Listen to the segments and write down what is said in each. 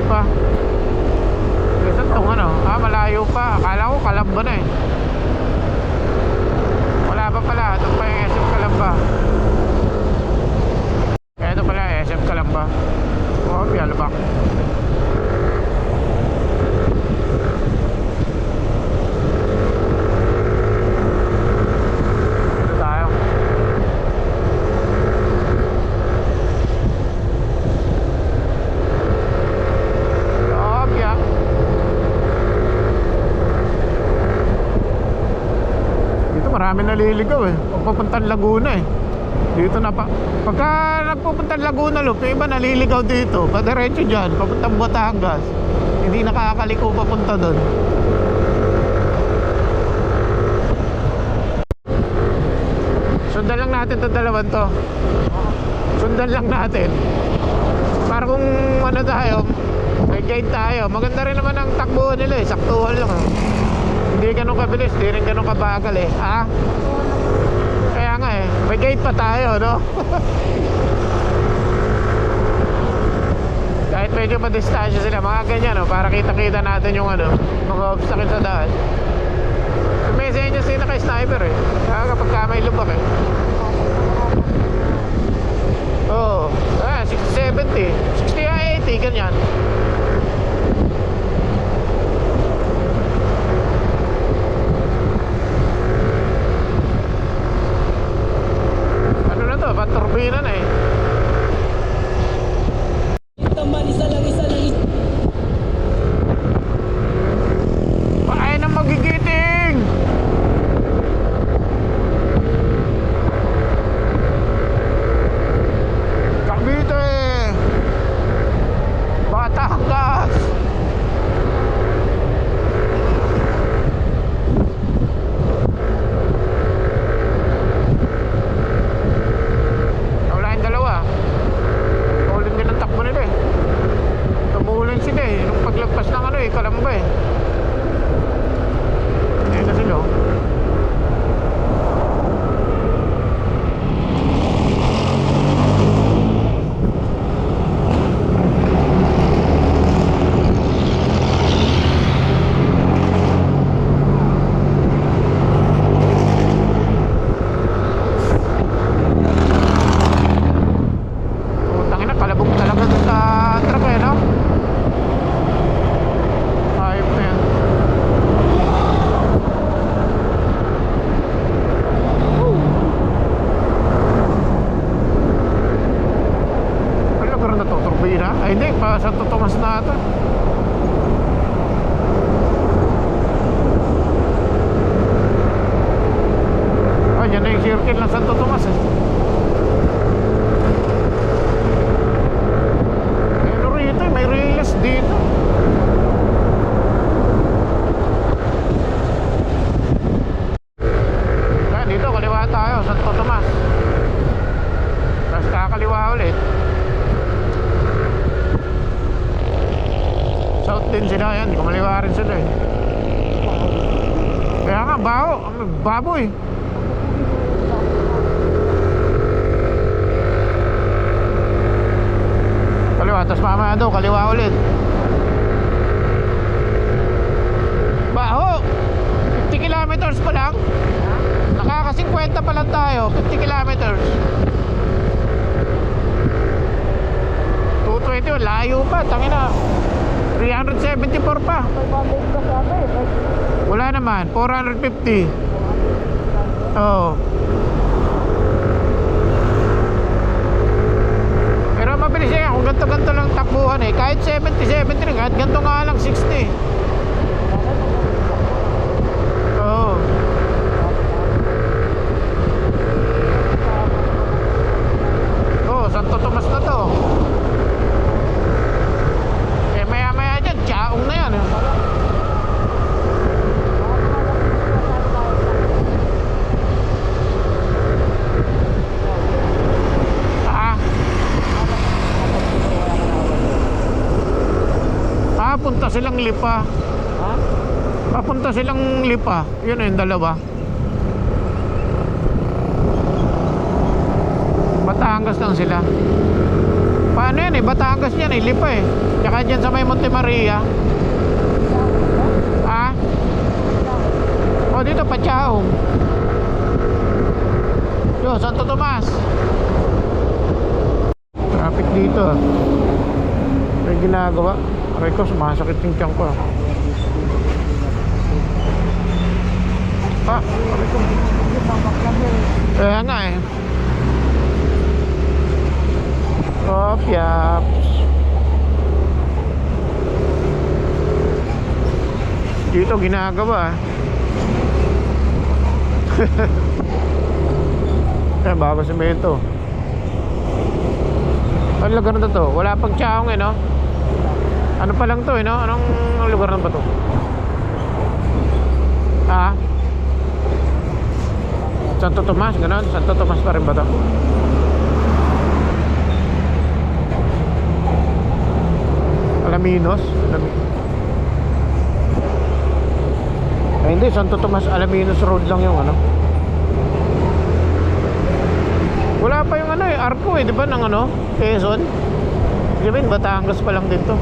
Hindi pa. Kasi itong ano, malayo pa. Akala ko Calamba na eh. Wala pa pala. Ito pa yung SM Calamba. Ito pala SM Calamba. Oh, Bialbak. Dito tayo. Opya. Dito marami naliligaw eh. Papuntang Laguna eh. Dito na pa. Pagka nagpupuntang Laguna Loop, yung iba naliligaw dito. Padiretso dyan, papuntang Batangas. Hindi nakakaliko papunta doon. Sundan lang natin itong dalawan to. Sundan lang natin. Para kung ano tayo, may guide tayo. Maganda rin naman ang takbuhan nila eh. Saktuhan lang eh. Hindi ganun kabilis, hindi rin ganun kabagal eh. Ha? Kaya nga eh, may guide pa tayo, no? Kahit medyo madistansya sila, mga ganyan, no? Para kita-kita natin yung ano, mga obstacle sa daan. May senyas din naka-sniper eh. Kaya kapag may lubak eh. Oo, 60-70, 60-80, ganyan. Ano na to, paturbina na eh. Paay na magigiting. Cavite, Batangas. Wala yung dalawa. Tulin din ang takbo nila eh. Tumulin sila eh. Nung paglagpas ng ano eh, Calamba eh. Ayan na sila oh. Putang ina, kalabog talaga doon sa truck eh, no? Ayop na yan. Wala ka rin natuturbina? Ay hindi, pa Santo Tomas na ata. Ay, yan na yung circle ng Santo Tomas eh. Ano rito eh, may relays dito. Kaya dito, kaliwa tayo, Santo Tomas. Tapos kakaliwa ulit. South din sila yan, kumaliwa rin sila eh. Kaya nga, baboy. Kaliwa, tapos mamaya daw, kaliwa ulit. Baho! 50 kilometers pa lang. Nakaka-50 pa lang tayo, 50 kilometers. 220, layo pa, tangina. 374 pa. 500 ka sabi eh. Wala naman, 450. Oo. Pero mabilis yan, kung ganito-ganito lang takbuhan eh. Kahit 70 rin, kahit ganito nga lang 60. Oo. Oo, Santo Tomas na to. Eh maya-maya dyan, tsaong na yan eh. Papunta silang Lipa. Ha? Papunta silang Lipa. Yun yung dalawa. Batangas lang sila. ano yan eh, Batangas yan eh, Lipa eh. Tsaka dyan sa may Monte Maria. Ha? O dito, Pachaong. Yo, Santo Tomas. Traffic dito. May ginagawa. Aray ko, sumasakit yung tiyan ko. Aray ko. Kaya nga eh. Yaps. Dito ginagawa. Ayan, baba semento. Ano lugar na to? Wala pang Chaong eh, no? Ano pa lang to eh, no? Anong lugar na ba to? Ha? Santo Tomas, gano'n? Santo Tomas pa rin ba to? Alaminos? Ay hindi, Santo Tomas Alaminos Road lang yung ano. Wala pa yung ano eh, Arco eh, di ba ng ano? Quezon? Di ba yun, Batangas pa lang din to.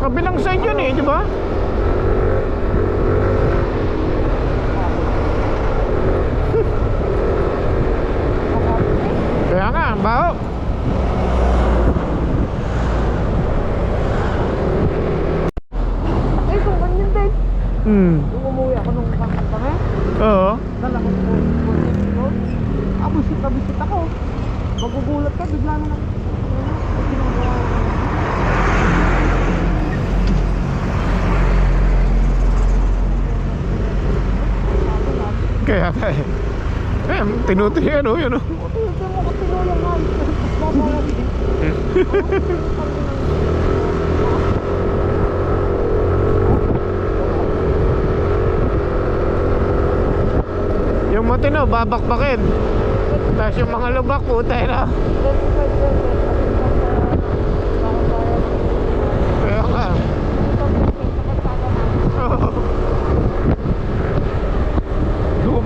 Kabilang side yun eh, di ba? Kaya nga, baho. Ay, kung ganyan din. Yung umuwi ako nung kami. Oo. Dala ko po. Busit ako. Magugulat ka, bigla na lang. Kaya nga eh. Tinuti ano, yun o. Yung matino, babakbakin. Tapos yung mga lubak, putay na. Kaya nga.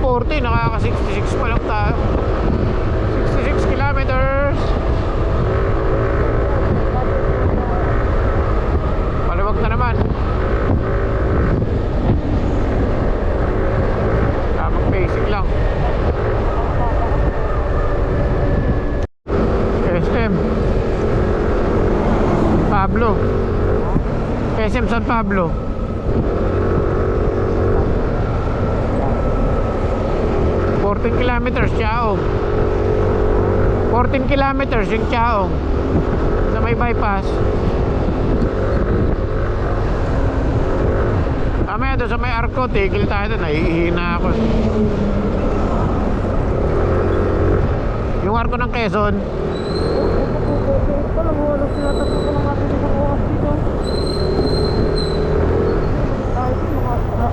240, nakaka 66 pa lang tayo. 66 kilometers. Paluwag na naman. Tamang basic lang. SM Pablo. SM San Pablo. Kilometers, Chaong. 14 kilometers yung Chaong. Sa may bypass. Mamaya doon sa may Arco, tigil tayo doon. Nahihina ako. Yung Arco ng Quezon.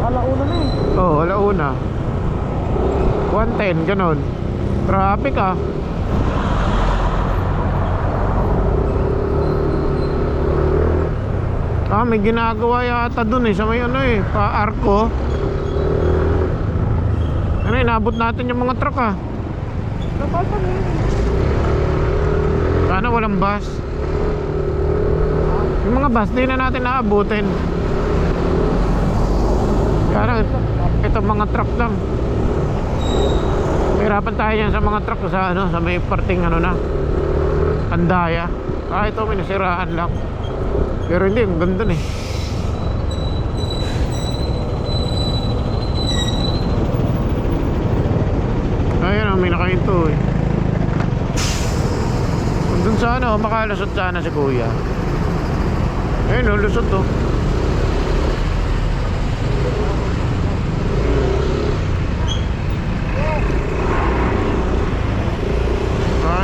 Alauna na eh. Oo, alauna. 110, ganun. Traffic ah. May ginagawa yata dun eh. Sa may ano eh, pa Arco. Ano, inabot natin yung mga truck ah. Napasan eh. Sana walang bus. Yung mga bus, di na natin naabutin. Kaya itong mga truck lang. Hirapan tayo yan sa mga truck sa ano, sa may parting ano na Andaya. Ito may nasiraan lang. Pero hindi, ang ganda eh. Ayun, may nakahinto eh. Kung dun sa ano, makalusot sana si kuya. Ayun, lusot to.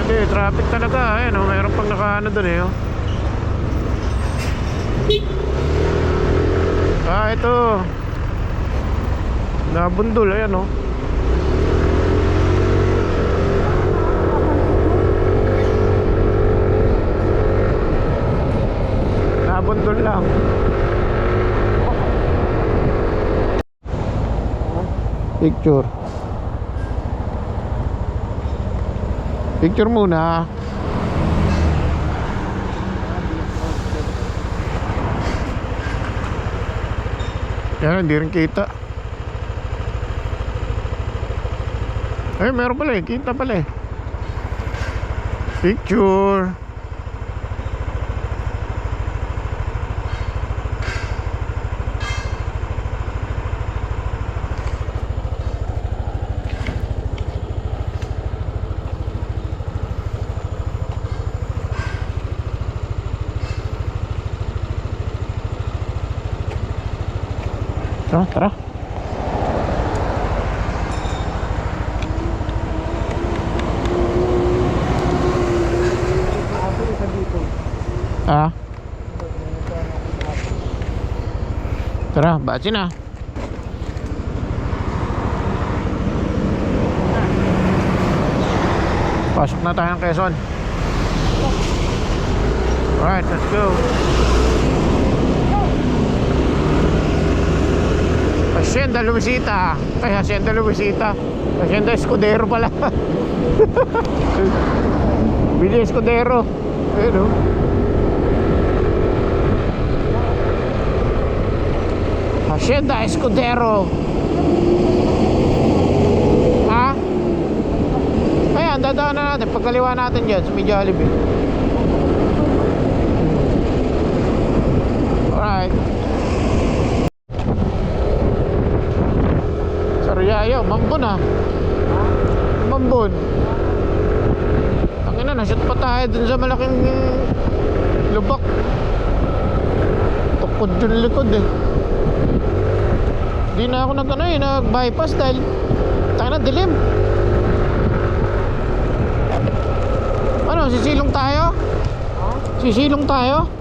Hindi, traffic talaga. Ayan, mayroon pang nakaano dun eh. Ah, ito. Nabundol, ayan oh. Nabundol lang. Picture. Picture muna. Yan, hindi rin kita. Ay, meron pala eh. Kita pala eh. Picture. Tara, tara. Ako isa dito. Ah. Tara, batsi na. Pasok na tayo ng Quezon. Alright, let's go. Hacienda Luisita. Ay, Hacienda Luisita. Hacienda Escudero pala. Billy Escudero. Ayun o. Hacienda Escudero. Ha? Ayan, dadaan na natin. Pagkaliwa natin dyan sa may Jollibee. Alright. Sariaya, Mambon ah. Mambon. Ang ina, nashoot pa tayo dun sa malaking lubak. Tukod yung likod eh. Di na ako nag-bypass dahil tayo na dilim. Ano, sisilong tayo? Sisilong tayo?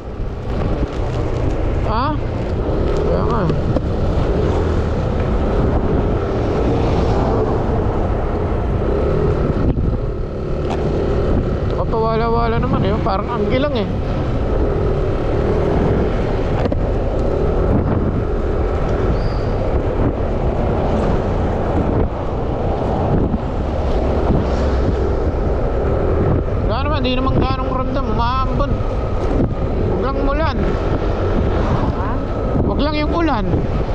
Ha? Kaya nga. Kapawala-wala naman eh. Parang anggi lang eh. Hindi naman ganong ramdam, maambon. Huwag lang umulan. Huwag lang yung ulan.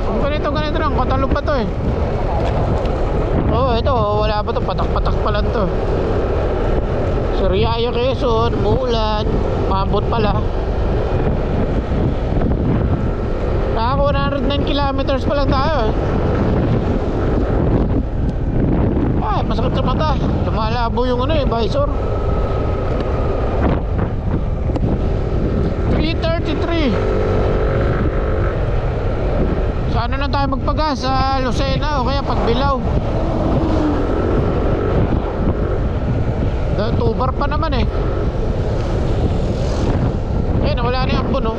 Kung ganito lang, katalo pa to eh. Oo, ito, wala pa to, patak-patak pa lang to. Sariaya, Quezon, muulan, maambot pala. Naka 109 kilometers pa lang tayo eh. Ay, masakit sa mata. Lumalabo yung visor. 3:33. Sana na tayo magpagas sa Lucena o kaya Pagbilao. Tubar pa naman eh. Eh, nawala na yung ambon oh.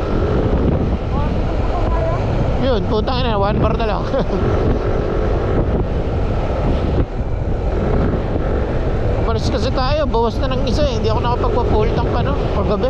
Yun, putang ina, 1 bar na lang. Pares kasi tayo, bawas na ng isa eh. Hindi ako nakapagpa-full tank pa no, paggabi.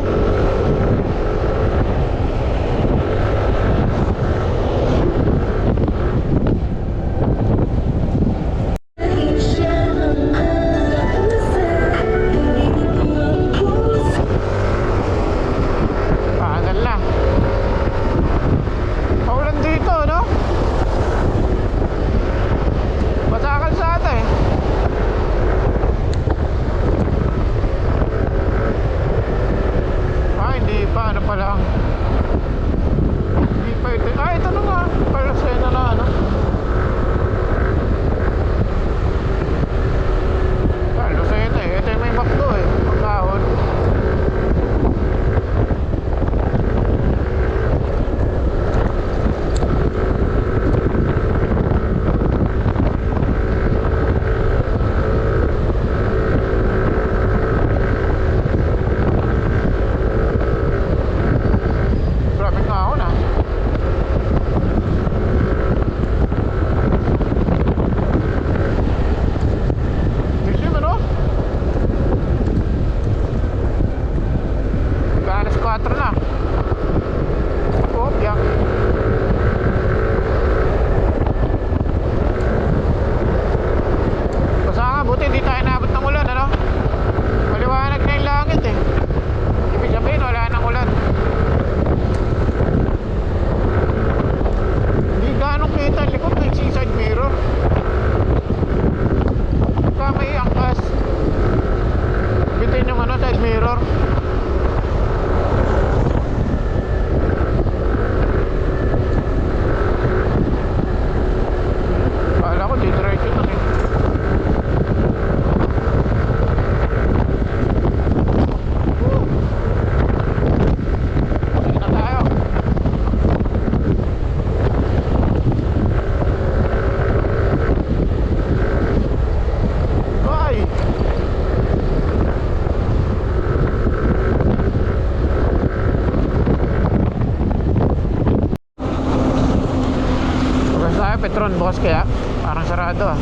Bukas kaya? Parang sarado ah.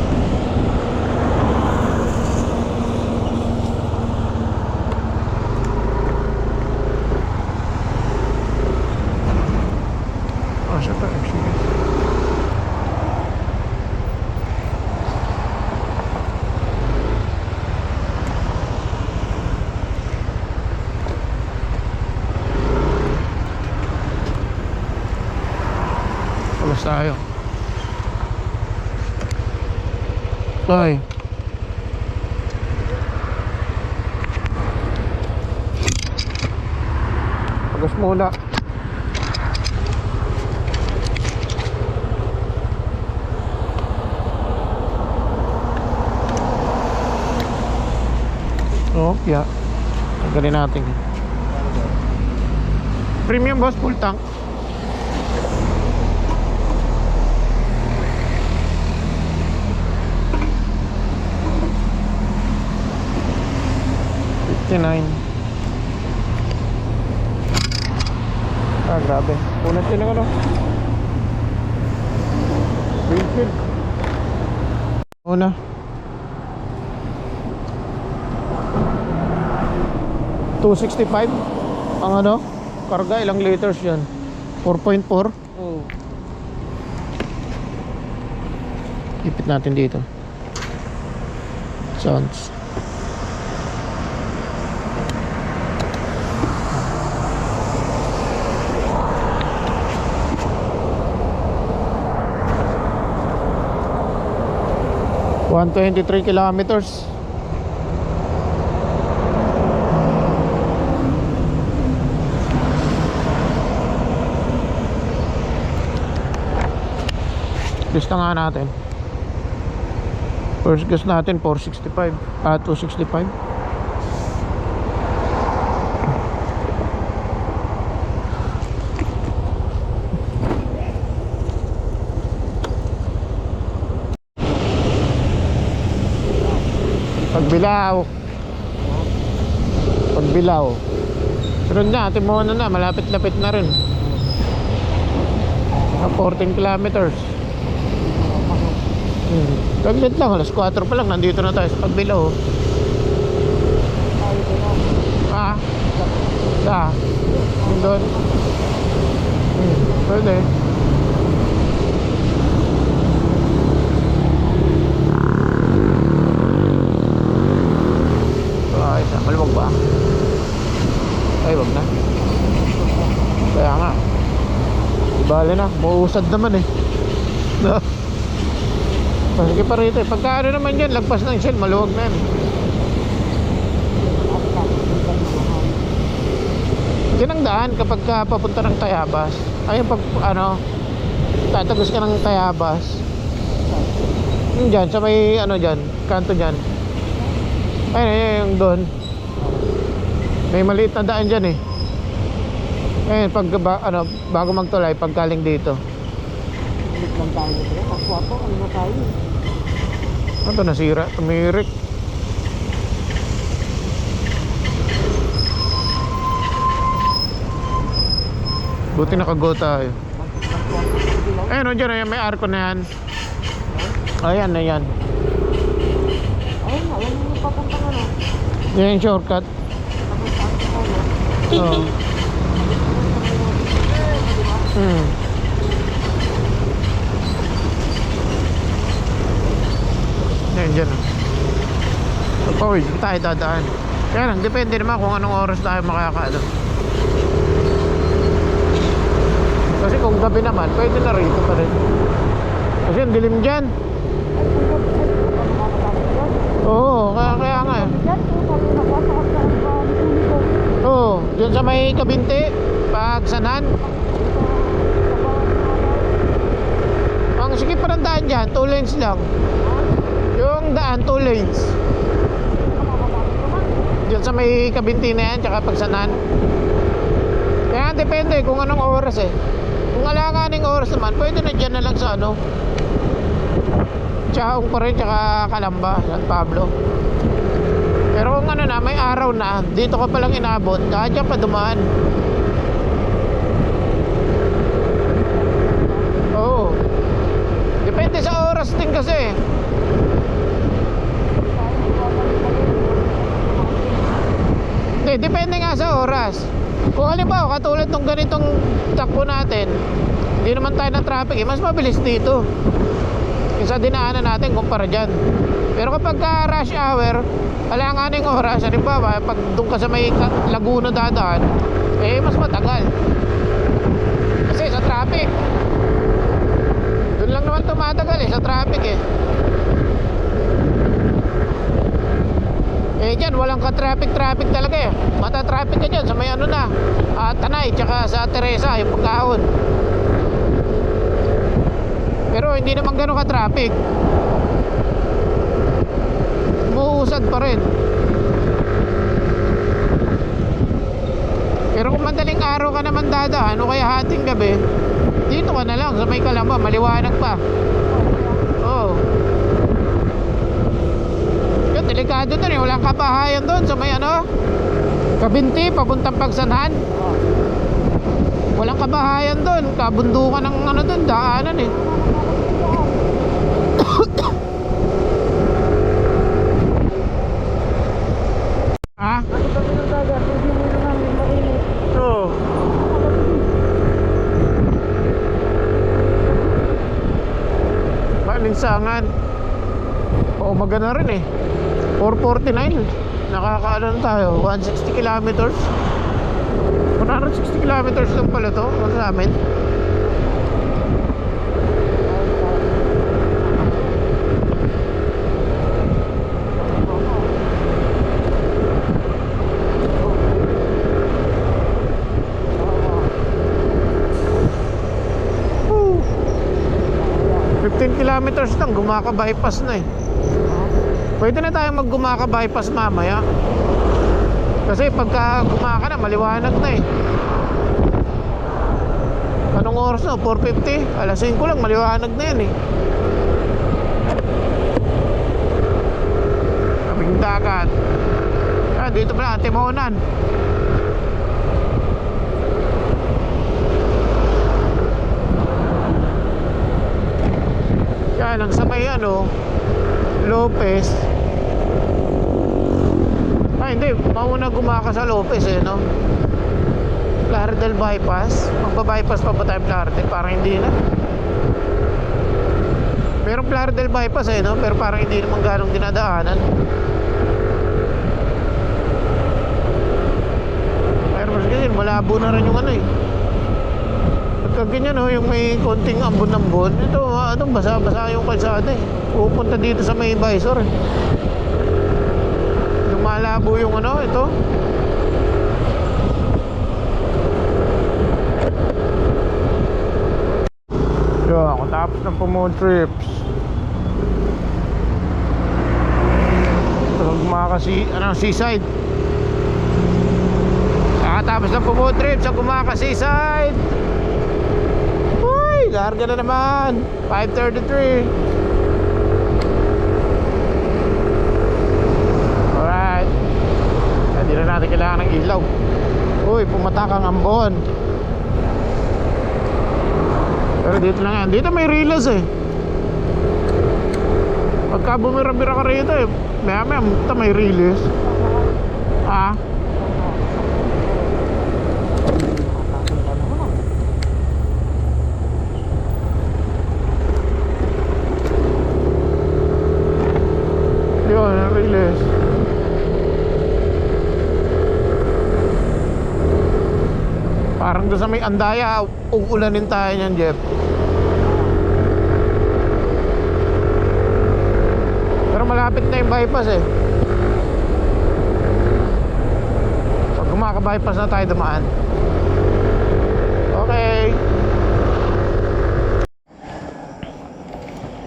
Oh, siya to. Sige. Alas tayo. Ay. Pagas muna. Oh, yeah. Tanggalin natin. Premium boss, full tank. Ah, grabe. Punat yun ang ano. Windshield. Una. $265 ang ano, karga. Ilang liters yun? 4.4. Oo. Ipit natin dito. Sounds. $123 kilometers. Lista nga natin. First gas natin 465. 265. Pagbilaw. Pero na, atin mo na, malapit-lapit na rin. 14 kilometers. Taglit lang, alas 4 pa lang, nandito na tayo sa Pagbilaw. Ah, yung doon. Pwede. Ay, maluwag ba? Ay, wag na. Kaya nga. Ibali na, mauusad naman eh. No? Sige pa rito eh. Pagka ano naman yan, lagpas ng Shell, maluwag na yan. Yan ang daan kapag papunta ng Tayabas. Ayun pag ano, tatagos ka ng Tayabas. Yung dyan, sa may ano dyan, kanto dyan. Ayun, yung doon. May maliit na daan dyan eh. Ayun, pag, ano, bago magtulay, pagkaling dito. Ulit lang tayo nito. Kapwapo, ano na tayo? Ano to, nasira? Tumirik. Buti nakago tayo. Ayun, no, dyan, may arko na yan. Ayan, ayan. Ayun na, yan yung papuntang ano. Yan yung shortcut. Oo. Yan dyan. Pagpawid, tayo dadaan. Kaya lang, depende naman kung anong oras tayo makakaano. Kasi kung gabi naman, pwede na rito pa rin. Kasi ang dilim dyan. Oo, kaya nga eh. Oo, dyan sa may Kabinte, Pagsanan. Ang sige pa ng daan dyan, 2 lanes lang. Yung daan, 2 lanes. Dyan sa may Kabinte na yan, tsaka Pagsanan. Kaya depende kung anong oras eh. Kung alanganing oras naman, pwede na dyan na lang sa ano, Chaong pa rin, tsaka Calamba, San Pablo. Pero kung ano na, may araw na, dito ka palang inabot, kahit dyan pa dumaan. Oo. Depende sa oras din kasi. Hindi, depende nga sa oras. Kung halimbawa katulad nung ganitong takbo natin, hindi naman tayo na traffic eh, mas mabilis dito kaysa dinaanan natin kumpara dyan. Pero kapag ka rush hour, alanganing oras, halimbawa pag doon ka sa may Laguna dadaan, eh mas matagal kasi sa traffic. Doon lang naman tumatagal eh, sa traffic eh. Eh dyan, walang ka-traffic talaga eh. Mata-traffic ka dyan sa may ano na Tanay, tsaka sa Teresa, yung pagkahon. Pero hindi naman gano'n ka-traffic. Umuusad pa rin. Pero kung madaling araw ka naman dadaan o kaya hating gabi, dito ka na lang sa may Kalamba, maliwanag pa. Oo. Yun, delikado doon eh. Walang kabahayan doon sa may ano, Kabinti, papuntang Pagsanhan. Walang kabahayan doon. Kabundukan ng ano doon, daanan eh. Ha? Ano kami ng dagat? Hindi mo namin makinig. Oo. Malinsangan. Oo, maganda rin eh. 449. Nakakaano na tayo? 160 kilometers. 160 kilometers lang pala to. Ano sa amin? Woo. 15 kilometers lang. Gumaka-bypass na eh. Pwede na tayo mag-Gumaka bypass mamaya. Kasi pagka Gumaka na, maliwanag na eh. Anong oras na? 4:50? Alas 5 lang, maliwanag na yan eh. Kaming dagat. Ah, dito pala, Timonan. Yan, ang sa may ano, Lopez. Ay hindi, mauna Gumaka sa Lopez eh, no? Plaridel bypass. Magpa-bypass pa ba tayo Plaridel? Parang hindi na. Merong Plaridel bypass eh, no? Pero parang hindi naman ganong dinadaanan. Pero mas ganyan, malabo na rin yung ano eh. Pagka ganyan no, yung may konting ambon-ambon, ito ano, basa-basa yung kalsada eh. Pupunta dito sa may visor eh. Lumalabo yung ano, ito. Yun, kung tapos ng Pumon trips. Ito, seaside. Kakatapos ng Pumon trips, sa Gumaka seaside. Uy, larga na naman. 5:33. Hindi na natin kailangan ng ilaw. Uy, pumatak ang ambon. Pero dito lang yan. Dito may rilas eh. Pagka bumira-bira ka rito eh, maya-maya may rilas. Ha? Yun, rilas. Parang doon sa may Andaya, uulanin tayo niyan, Jeff. Pero malapit na yung bypass eh. Pag Gumaka-bypass na tayo dumaan. Okay.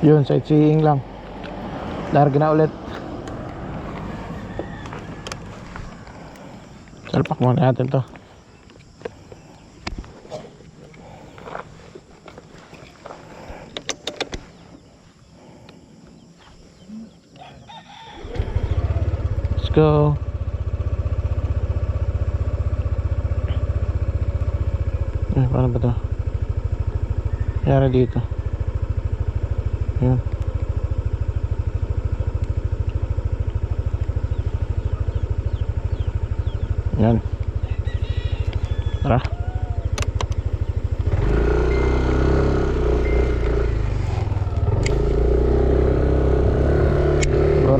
Yun, sightseeing lang. Larga na ulit. Salpak muna natin to. Go. Paano ba ito? Yara dito. Ayan.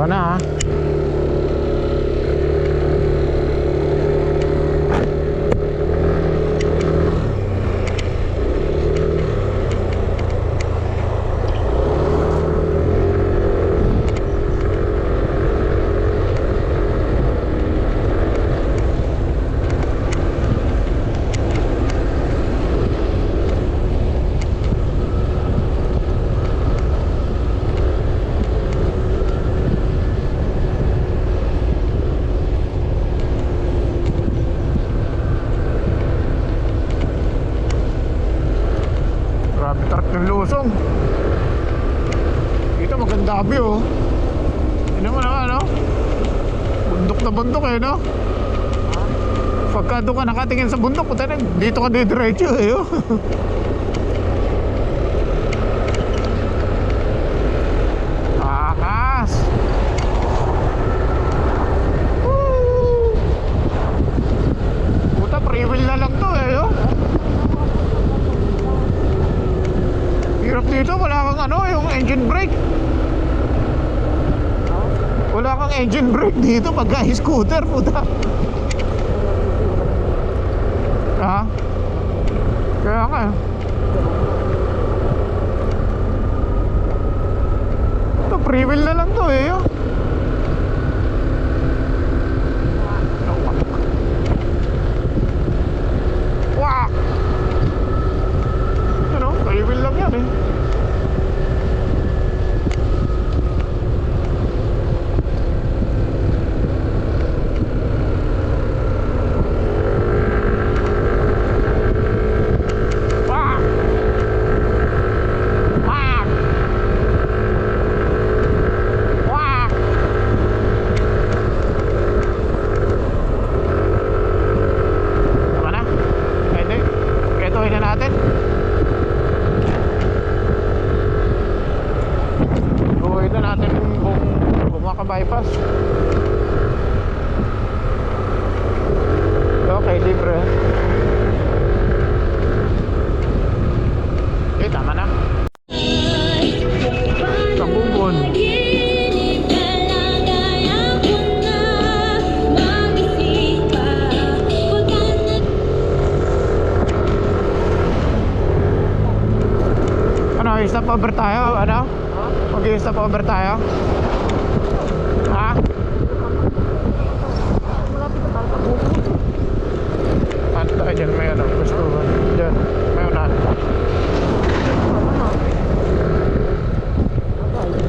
Tara na ha. Grabe truck ng Lusong. Dito maganda view. Ano mo naman, no? Bundok na bundok eh, no? Pagka doon ka nakatingin sa bundok, puta na, dito ka didiretso eh, oh. Akas. Woo! Puta, pre-wheel na lang to eh, oh. Hirap dito, wala kang ano, yung engine brake. Wala kang engine brake dito pagka scooter, puta. Ha? Kaya nga. Ito, free-wheel na lang to eh. Oh. Wah! Ano, free-wheel lang yan eh. Bypass. Okay, libre. Okay, tama na. Kabubon. Ano, stop over tayo? Ano? Mag-stop over tayo? Ha? Ano tayo dyan? May ano? Gusto ba? Dyan. May unahan.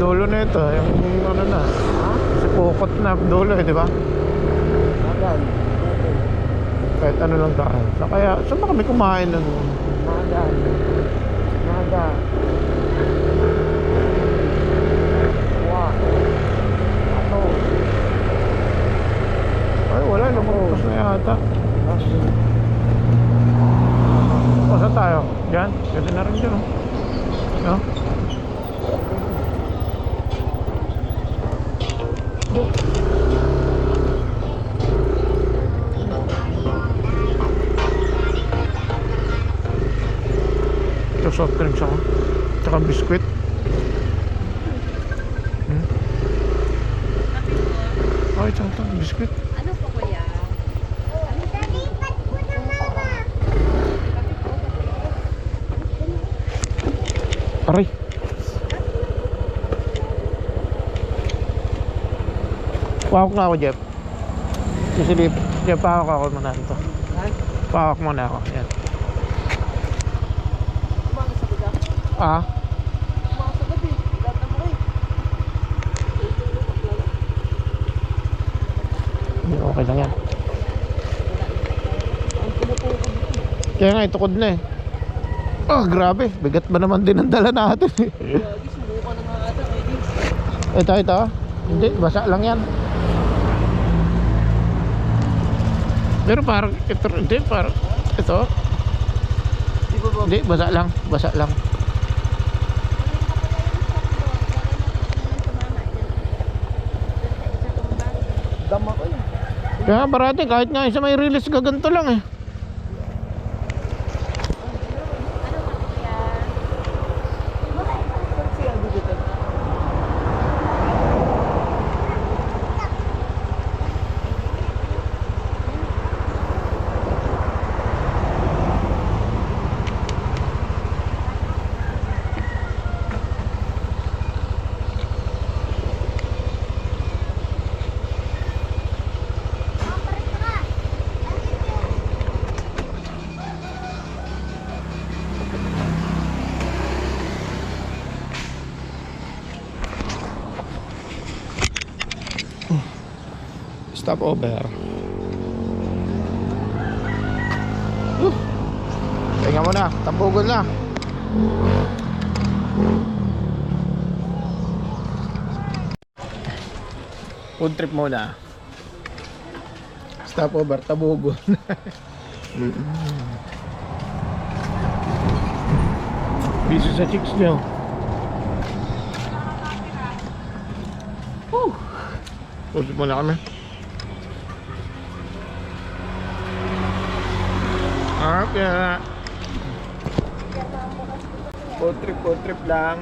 Dulo na ito. Yung ano na. Kasi pukot na dulo eh, di ba? Kahit ano lang tayo. So, kaya, saan ba kami kumain ng... Nada. Ay, wala. Lumagpas na yata. O, saan tayo? Diyan? Ganda na rin dyan, oh. No? Ito soft drinks ako. Tsaka biskwit. Ay, tsaka biskwit. Ano po kuya? Aray. Pahawak na ako, Jeff. Kasi Jeff, pahawak ako muna ito. Pahawak muna ako. Yan. Ah? Okay lang yan. Kaya nga, itukod na eh. Oh, grabe. Bigat ba naman din ang dala natin eh. Ito. Hindi, basa lang yan. Pero parang ito, hindi, parang ito. Hindi, basa lang. Dama ko yun. Kaya parati, kahit nga isa may release ka, ganito lang eh. Stop over. Tingnan mo na, tampugon na. Food trip muna. Stop over, Tabugon. Busy sa chicks nyo. Food trip muna kami. Okay. Food trip lang.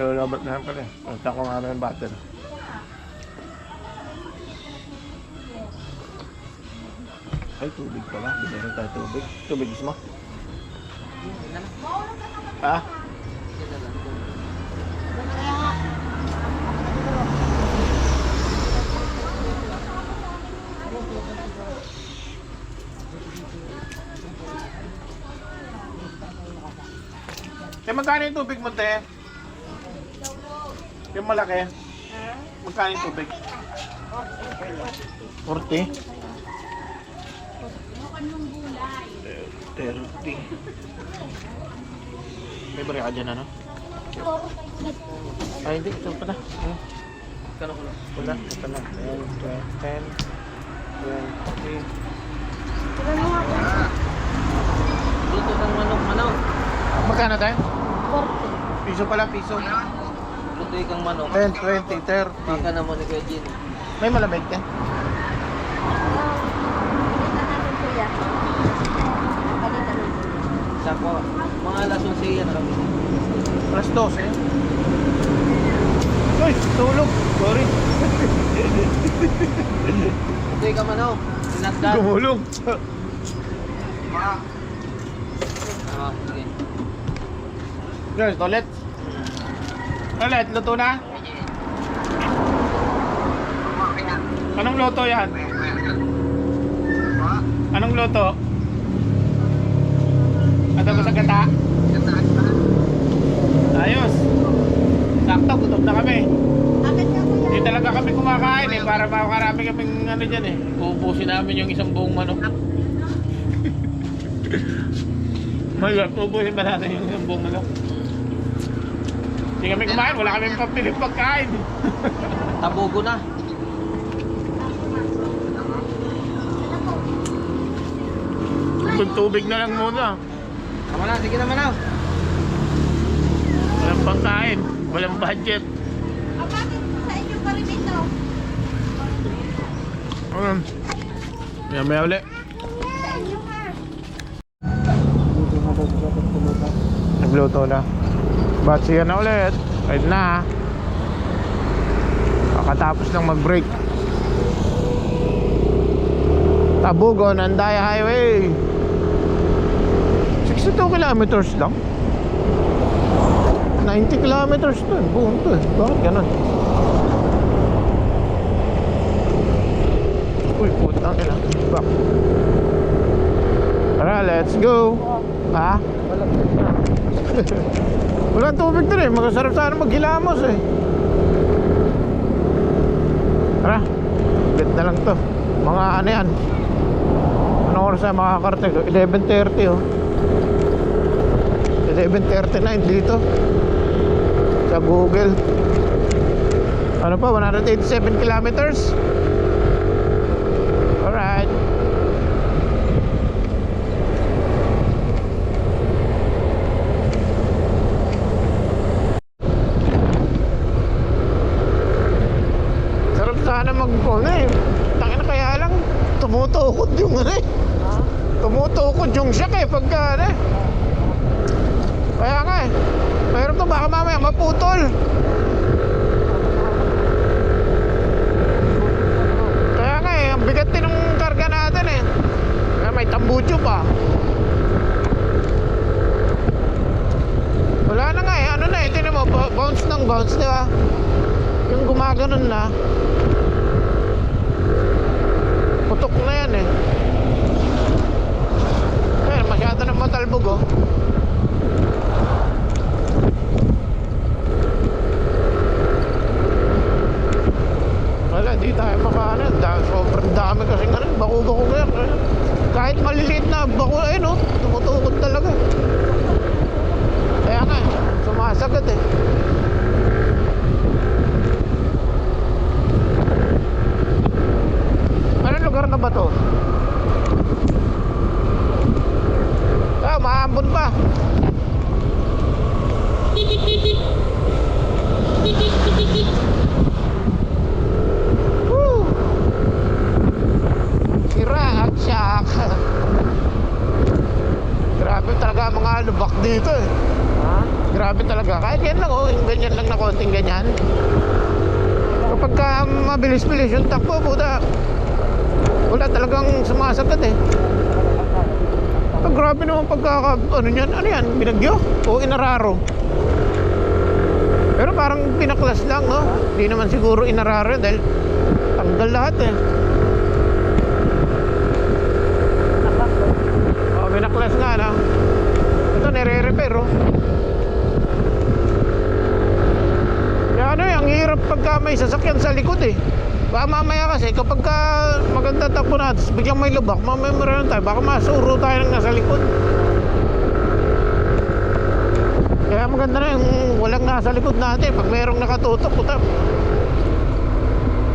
Lalabat na pala. Punta ko nga ng battle. Ay, tubig pala. Bigyan tayo tubig. Tubig mo? Ha? Magkano yung tubig mo, te? Yung malaki? Magkano yung tubig? 40? 30. May bari ka dyan, ano? Ay, hindi. Ito pala. Kano ko lang? Wala. Ito na. 10, 20. Luto ng manok. Magkano tayo? Piso pala, piso. Luto kang manok. 10, 20, 30. Baka naman ni Kuya Gino. May malamig ka? Sa ko, mga alas 11 yan kami. Alas 12. Uy, tulog. Sorry. Luto kang manok. Sinasdan. Gumulong. Sige. Guys, toilet. Toilet, luto na? Anong luto yan? Anong luto? Adobo sa gata? Ayos. Sakto, gutom na kami. Hindi talaga kami kumakain eh, para makakarami kaming ano dyan eh. Uubusin namin yung isang buong manok. Mayroon, ubusin ba natin yung isang buong manok? Hindi kami kumain, wala kami papiling pagkain. Tabugo na. Tubig na lang muna. Tama na, sige naman na. Walang pagkain, walang budget. Bakit sa inyo pa rin ito? May ulit. Sa inyo ka. Nagluto na. Batsiyan na ulit. Kahit na. Kakatapos lang mag-break. Tabugon, Andaya Highway. 62 kilometers lang. 90 kilometers to. Buong to. Bakit ganun? Uy, putang ina. Back. Tara, let's go. Ha? Walang tubig to eh. Masarap sana maghilamos eh. Tara. Bet na lang to. Mga ano yan. Anong oras na makakarte? 11:30 oh. 11:39 dito sa Google. Ano pa? 187 kilometers. Alright. Sarap sana mag-call eh. Tangina, kaya lang tumutukod yung ano eh. Tumutukod yung shock eh pagka ano eh. Kaya nga eh. Mayroon to, baka mamaya maputol. Kaya nga eh, ang bigat din ng karga natin eh. Kaya may tambucho pa. Wala na nga eh, ano na eh, tinan mo, bounce ng bounce, di ba? Yung gumaganon na, putok na yan eh. Ayun, masyado na matalbog oh. Wala, di tayo makaano. Sobrang dami kasi nga rin. Bako-bako nga. Kahit maliliit na bako, ayun oh, tumutukod talaga. Kaya nga, sumasagat eh. Anong lugar na ba to? Ah, maambon pa. Woo! Sira at siyak. Grabe talaga ang mga lubak dito eh. Ha? Grabe talaga. Kahit yan lang oh, yung ganyan lang na konting ganyan. Kapag ka mabilis-bilis yung takbo, puta, wala talagang sumasagad eh. Grabe naman pagka, ano yan, binagyo o inararo. Pero parang pinaklas lang, no? Hindi naman siguro inararo dahil tanggal lahat eh. Oh, binaklas nga na. Ito, nire-repair oh. Kaya ano eh, ang hirap pagka may sasakyan sa likod eh. Baka mamaya kasi kapag ka maganda takbo natin, biglang may lubak, mamaya meron tayo, baka masuro tayo ng nasa likod. Kaya maganda na yung walang nasa likod natin. Pag mayroong nakatutok, puta,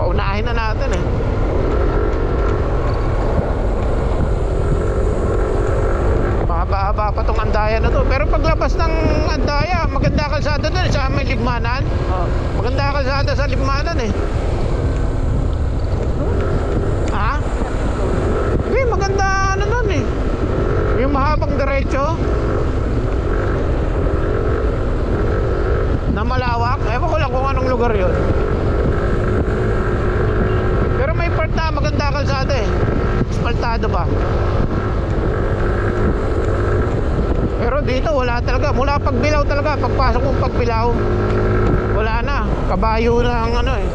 paunahin na natin eh. Mahaba-haba pa tong andaya na to. Pero paglabas ng andaya, maganda kalsada doon sa may Libmanan. Maganda kalsada sa Libmanan eh. Ha? Hindi, maganda ano nun eh. Yung mahabang diretso na malawak. Ewan ko lang kung anong lugar yun. Pero may part na maganda kalsada eh. Asfaltado pa. Pero dito wala talaga. Mula Pagbilao talaga. Pagpasok mong Pagbilao, wala na. Kabayo na ang ano eh.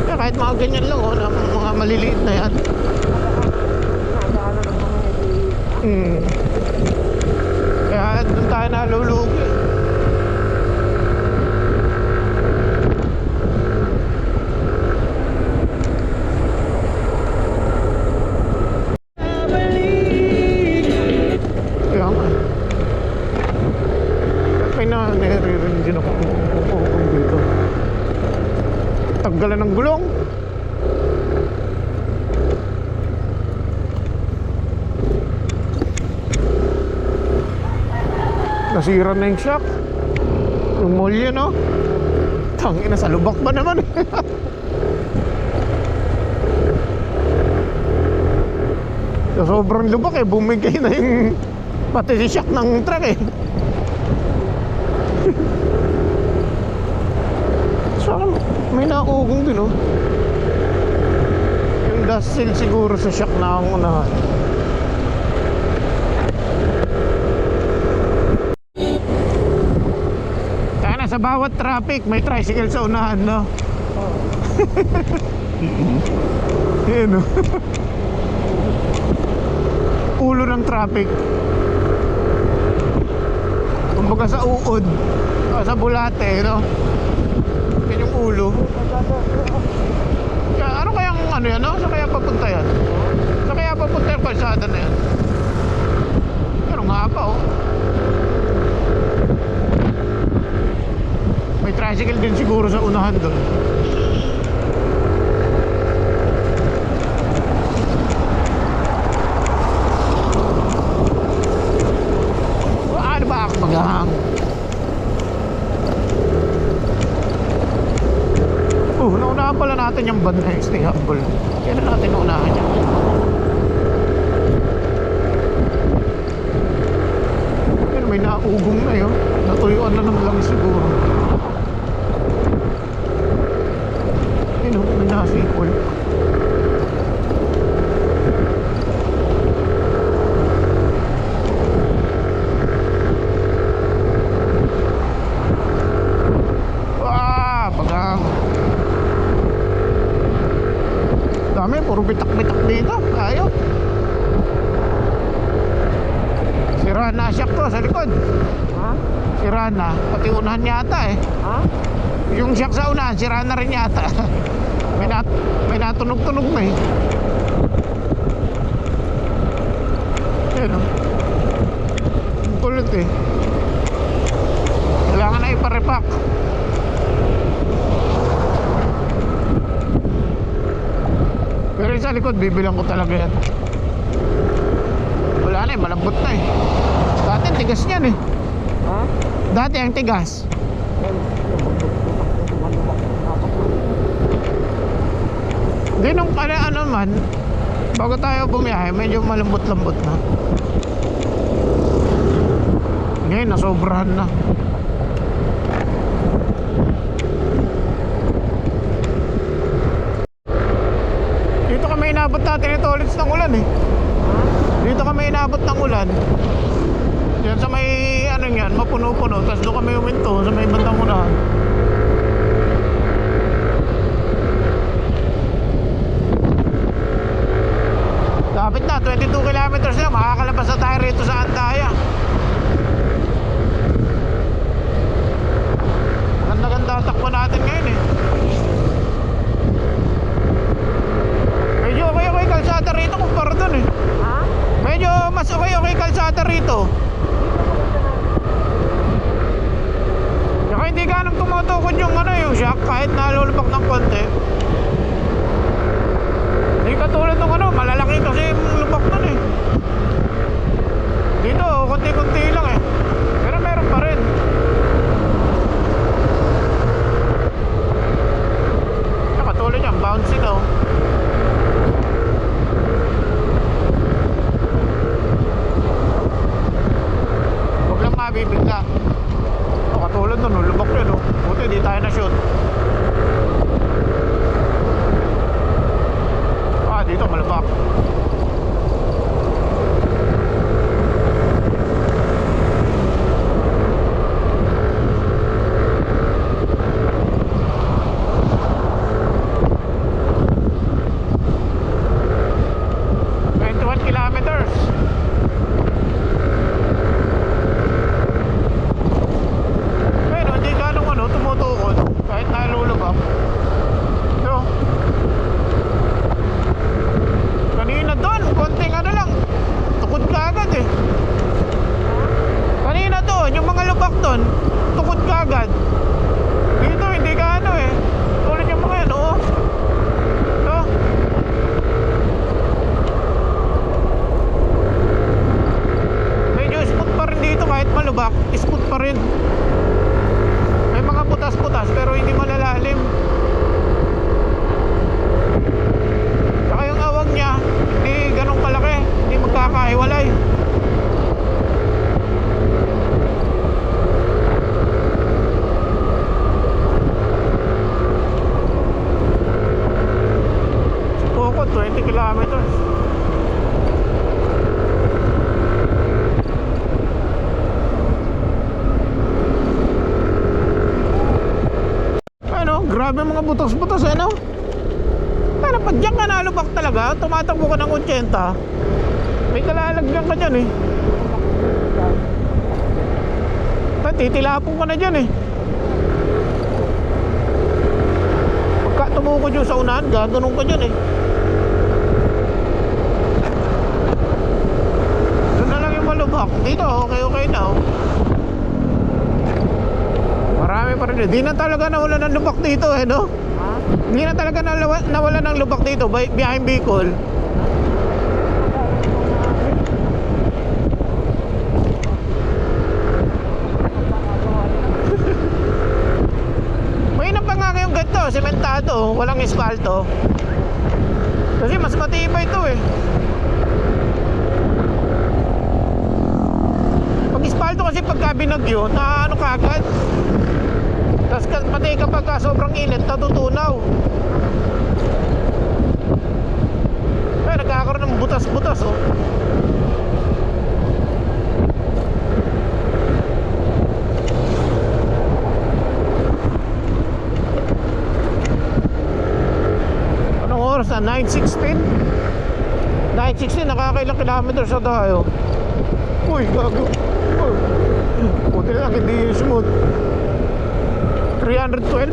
Kaya kahit mga ganyan lang oh, na mga maliliit na yan. Kaya doon tayo nalulugi. Kaya nga. Kaya na naririnig din ako kung dito. Tanggalan ng gulong. Nasira na yung shock. Yung molye no. Tangina, sa lubak ba naman. Sa sobrang lubak eh, bumigay na yung pati si shock ng truck eh. Saan may naugong din oh. Yung dust seal siguro sa shock na ang unahan. Sa bawat traffic may tricycle sa unahan no. Yan no. Ulo ng traffic. Kumbaga sa uod o sa bulate no. Yan yung ulo. Kaya, ano kayang ano yan no? Sa kaya papunta yan? Sa kaya papunta yung kalsada na yan? Pero nga pa oh. May tricycle din siguro sa unahan doon. Ano ba ako maghahang? Naunahan pala natin yung van na stay humble. Kailan natin naunahan yan? Pero may naugong na yun. Natuyuan na ng lang siguro. May nasipol. Bagang. Puro bitak-bitak dito. Ayaw. Sira na siya ko sa likod. Ha? Sira na. Pati unahan yata eh. Ha? Yung siyak sa unahan, sira na rin yata. may natunog-tunog na eh. Yan o. Ang kulit eh. Kailangan na iparepack. Pero yung sa likod, bibilang ko talaga yan. Wala na eh, malambot na eh. Dati ang tigas niyan eh. Ha? Dati ang tigas. Di nung ano man, bago tayo bumiyahe, medyo malambot-lambot na. Ngayon, nasobrahan na. Dito kami inabot natin ito ulit ng ulan eh. Dito kami inabot ng ulan. Yan sa may ano yan, mapuno-puno. Tapos doon kami uminto sa may bandang unahan. Lapit na, 22 kilometers na. Makakalabas na tayo rito sa Antaya. Ganda-ganda takbo natin ngayon eh. Medyo okay kalsada rito kumpara dun eh. Ha? Medyo mas okay kalsada rito. Saka hindi ganang tumutukod yung yung shock kahit nalulubak ng konti. Hindi katulad ng malalaki kasi yung lubak nun eh. Dito, konti-konti lang eh. Pero meron pa rin. Katulad yan, bouncing oh. Huwag lang mabibigla. Katulad nun, lubak yun oh. Buti di tayo na-shoot. Dito malabak. Smooth pa rin. May mga butas-butas pero hindi malalalim. Saka yung awang niya hindi ganun kalaki, hindi magkakahiwalay. Poco 20 kilometers. Grabe mga butas-butas eh no. Para pag diyan ka nalubak talaga, tumatakbo ka ng 80. May kalalagyan ka dyan eh. Titilapon ka na dyan eh. Pagka tumukod yung sa unahan, gaganon ka dyan eh. Doon na lang yung malubak. Dito okay na oh. Marami pa rin. Di na talaga nawala ng lubak dito eh no? Ha? Di na talaga nawala ng lubak dito behind Bicol. May na pa nga ngayong ganito, sementado, walang espalto. Kasi mas matibay ito eh. Pag espalto kasi pagka binagyo, na ano kagad. Tapos pati kapag sobrang init, natutunaw. Ay, nagkakaroon ng butas-butas oh. Anong oras na? na? 916? 916, nakakailang kilometers na tayo. Uy, gago. Buti lang, hindi smooth. 312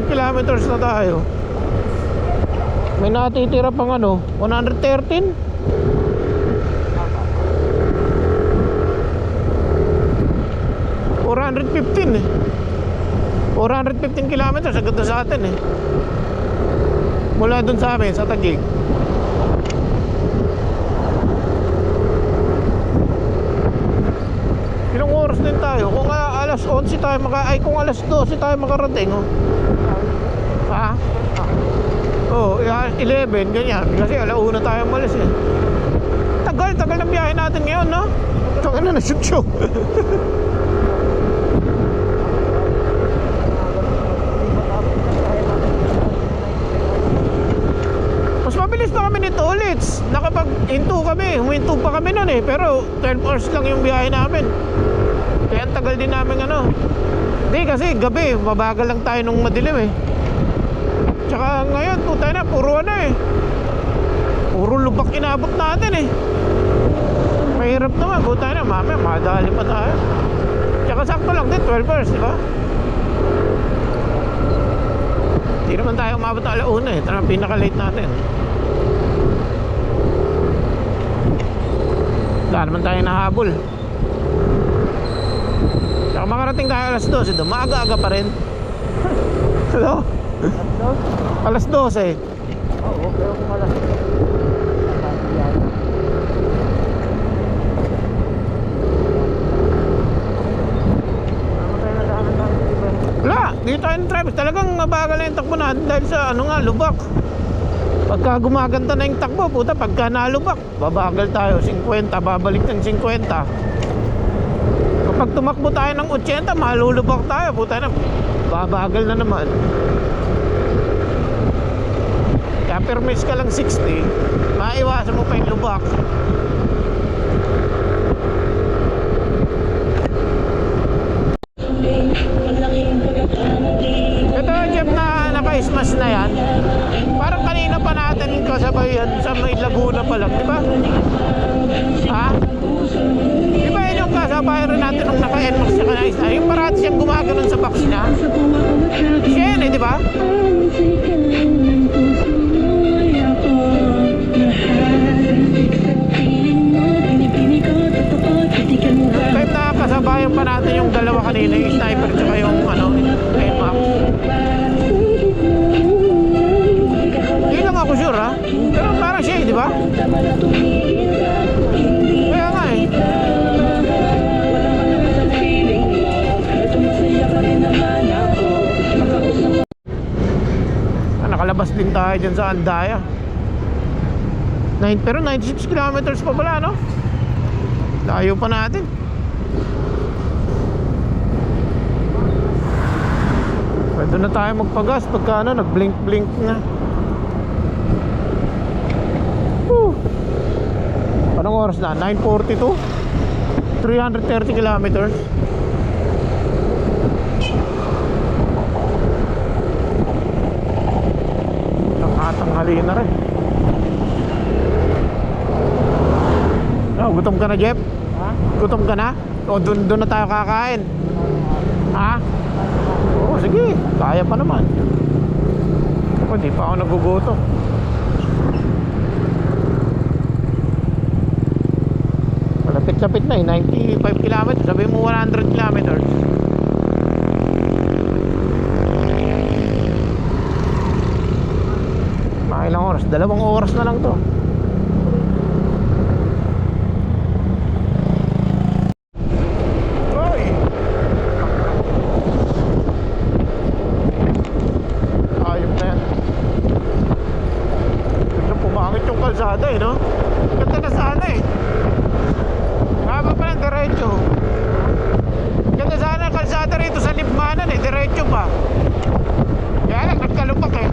kilometers na tayo. May natitira pang ano, 113. 415 eh. 415 kilometers agad na sa atin eh. Mula dun sa amin, sa Taguig. Ilang oras din tayo? Kung alas 11 tayo kung alas 12 tayo makarating, oh. Ha? Oh, 11, ganyan. Kasi alauna tayo malis eh. Tagal ng biyahe natin ngayon, no? Ito na shoot. Mas mabilis pa kami nito ulit. Nakapag-into kami. Huminto pa kami nun eh. Pero 12 hours lang yung biyahe namin. Kaya ang tagal din namin ano. Hindi kasi gabi. Mabagal lang tayo nung madilim eh. Tsaka ngayon, puta na, puro ano eh. Puro lubak inabot natin eh. Mahirap naman, puta na, mamaya, madali pa tayo. Tsaka sakto lang din, 12 hours, di ba? Hindi naman tayo umabot na alauna eh. Ito na pinaka-late natin. Wala naman tayo nahabol. Tsaka makarating tayo alas 12, doon, maaga-aga pa rin. Hello? Alas 12 eh. Oo, pero kung alas 12. Wala, dito tayo ng traffic. Talagang mabagal na yung takbo natin dahil sa ano nga, lubak. Pagka gumaganda na yung takbo, puta, pagka nalubak, babagal tayo, 50, babalik ng 50. Kapag tumakbo tayo ng 80, malulubak tayo, puta na, babagal na naman. Kaya permis ka lang 60, maiwasan mo pa yung lubak. Ito yung jeep na naka-smash na yan. Parang kanina pa natin kasabay yan sa may Laguna pa lang, di ba? Ha? Di ba yun yung kasabay rin natin nung naka-NMAX siya kanais na? Yung parati siyang gumaganon sa box niya. Siya yan eh, di ba? Time na kasabayan pa natin yung dalawa kanina, yung sniper tsaka yung ano, NMAX. Hindi lang ako sure ha, pero parang siya di ba? Kaya nga eh. Nakalabas din tayo dyan sa Andaya. Pero 96 kilometers pa pala, no? Layo pa natin. Pwede na tayo magpagas pagka ano, nag-blink-blink na. Anong oras na? 9:42? 330 kilometers. Tanghali na rin. Oh, gutom ka na, Jeff? Ha? Gutom ka na? O doon na tayo kakain? Ha? Oo, sige. Kaya pa naman. Ako, di pa ako nagugutom. Malapit-lapit na eh. 95 kilometers. Sabi mo 100 kilometers. Ilang oras? 2 oras na lang to. Oy! Ayop na yan. Bigla pumangit yung kalsada eh, no? Ganda na sana eh. Haba pa ng diretso. Ganda sana ang kalsada rito sa Libmanan eh. Diretso pa. Kaya lang, nagkalupak eh.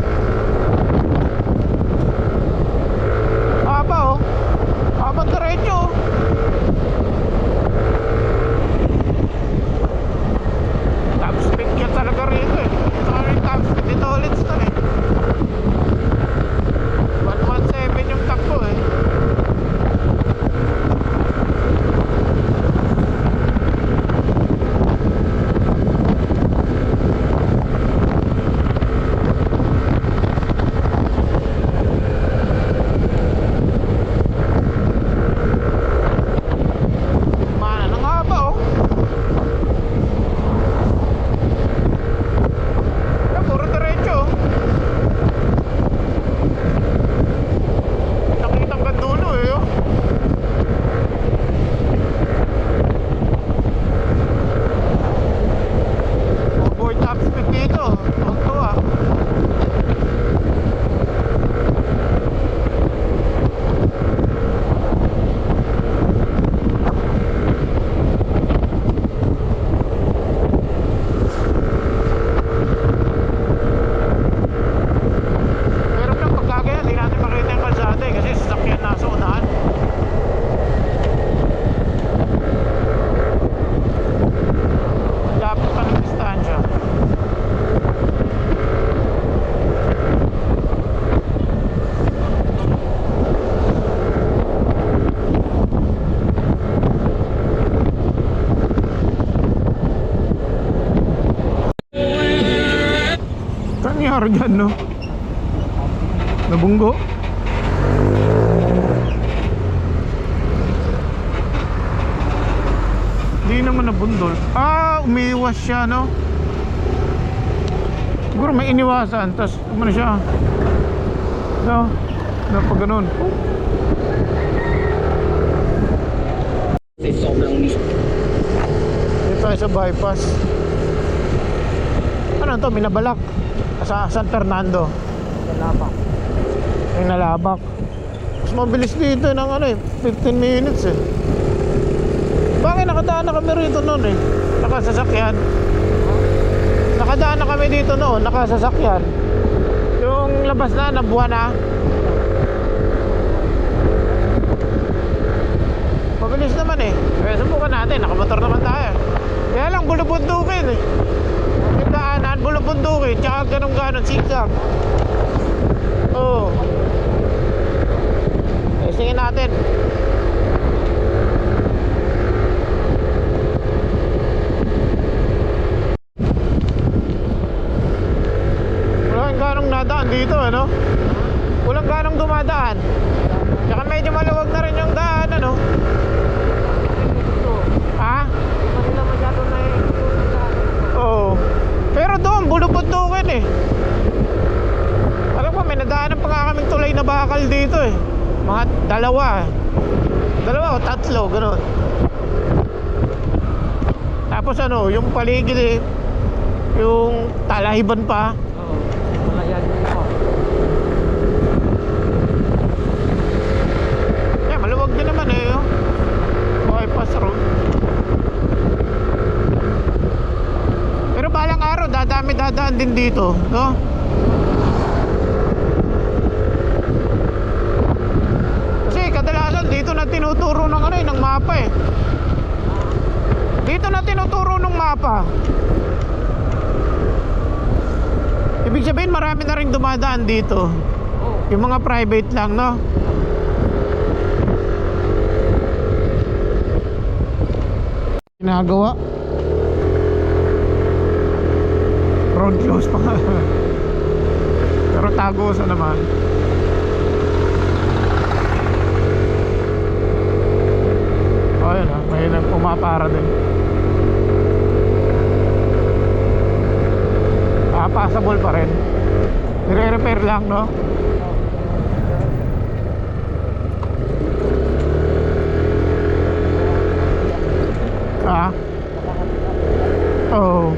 nangyari dyan, no? Nabunggo. Hindi naman nabundol. Umiiwas siya, no? Siguro may iniwasan. Tapos, umano siya. No? Pag ganun. Dito tayo sa bypass. Ano to? Minabalak. Sa San Fernando. Nalabak. May nalabak. Mas mabilis dito ng 15 minutes eh. Bakit nakadaan na kami rito noon eh? Nakasasakyan. Nakadaan na kami dito noon, nakasasakyan. Yung labas na, nabuhan na. Mabilis naman eh. Kaya subukan natin, nakamotor naman tayo. Kaya lang, bulubundukin eh. Yung daanan, bulubundukin. Tsaka ganun-ganon, zigzag. Oo. Testingin natin. Walang ganong nadaan dito, ano? Walang ganong dumadaan. Tsaka medyo maluwag na rin yung daan, ano? Ha? Hindi pa nila masyado na Oo. Pero doon, bulubundukin eh. Alam ko, may nadaanan pa nga kaming tulay na bakal dito eh. Mga dalawa o tatlo, gano'n. Tapos ano, yung paligid eh, yung talahiban pa. Oo. Malayan yun po. Yeah, maluwag din naman eh, oh. Bypass road. Pero balang araw, dadaan din dito, no? Kasi kadalasan dito na tinuturo ng ng mapa eh. Dito na tinuturo ng mapa. Ibig sabihin marami na rin dumadaan dito. Yung mga private lang, no? Ginagawa. Road close pa nga. Pero tago sa naman. O yun may pumapara din. Passable pa rin. Nire-repair lang, no? Oo.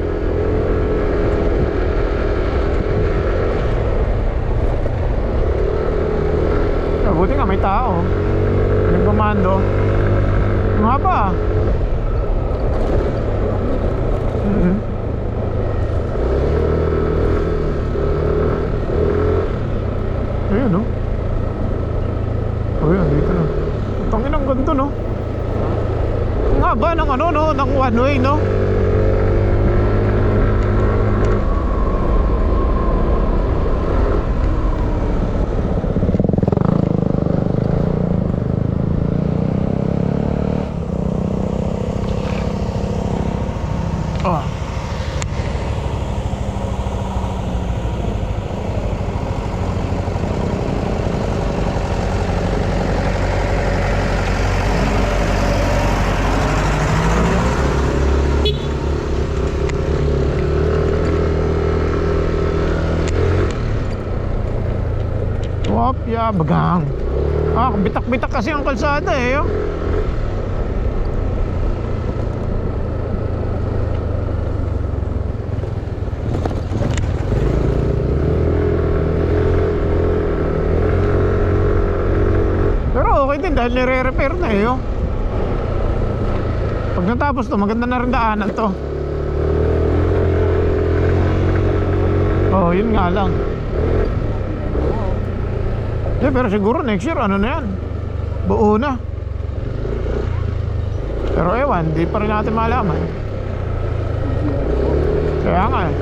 Buti nga may tao. Nagmamando. Mahaba. Ayun, no? Ayun, dito na. Tangin ang ganito, no? Ang haba ng no? Ng one way, no? Wapya, bagang. Bitak-bitak kasi ang kalsada eh, oh. Pero okay din dahil nire-repair na eh, oh. Pag natapos to, maganda na rin daanan to. Oh, yun nga lang. Pero siguro next year ano na yan, buo na. Pero ewan, di pa rin natin malaman. Kaya nga eh.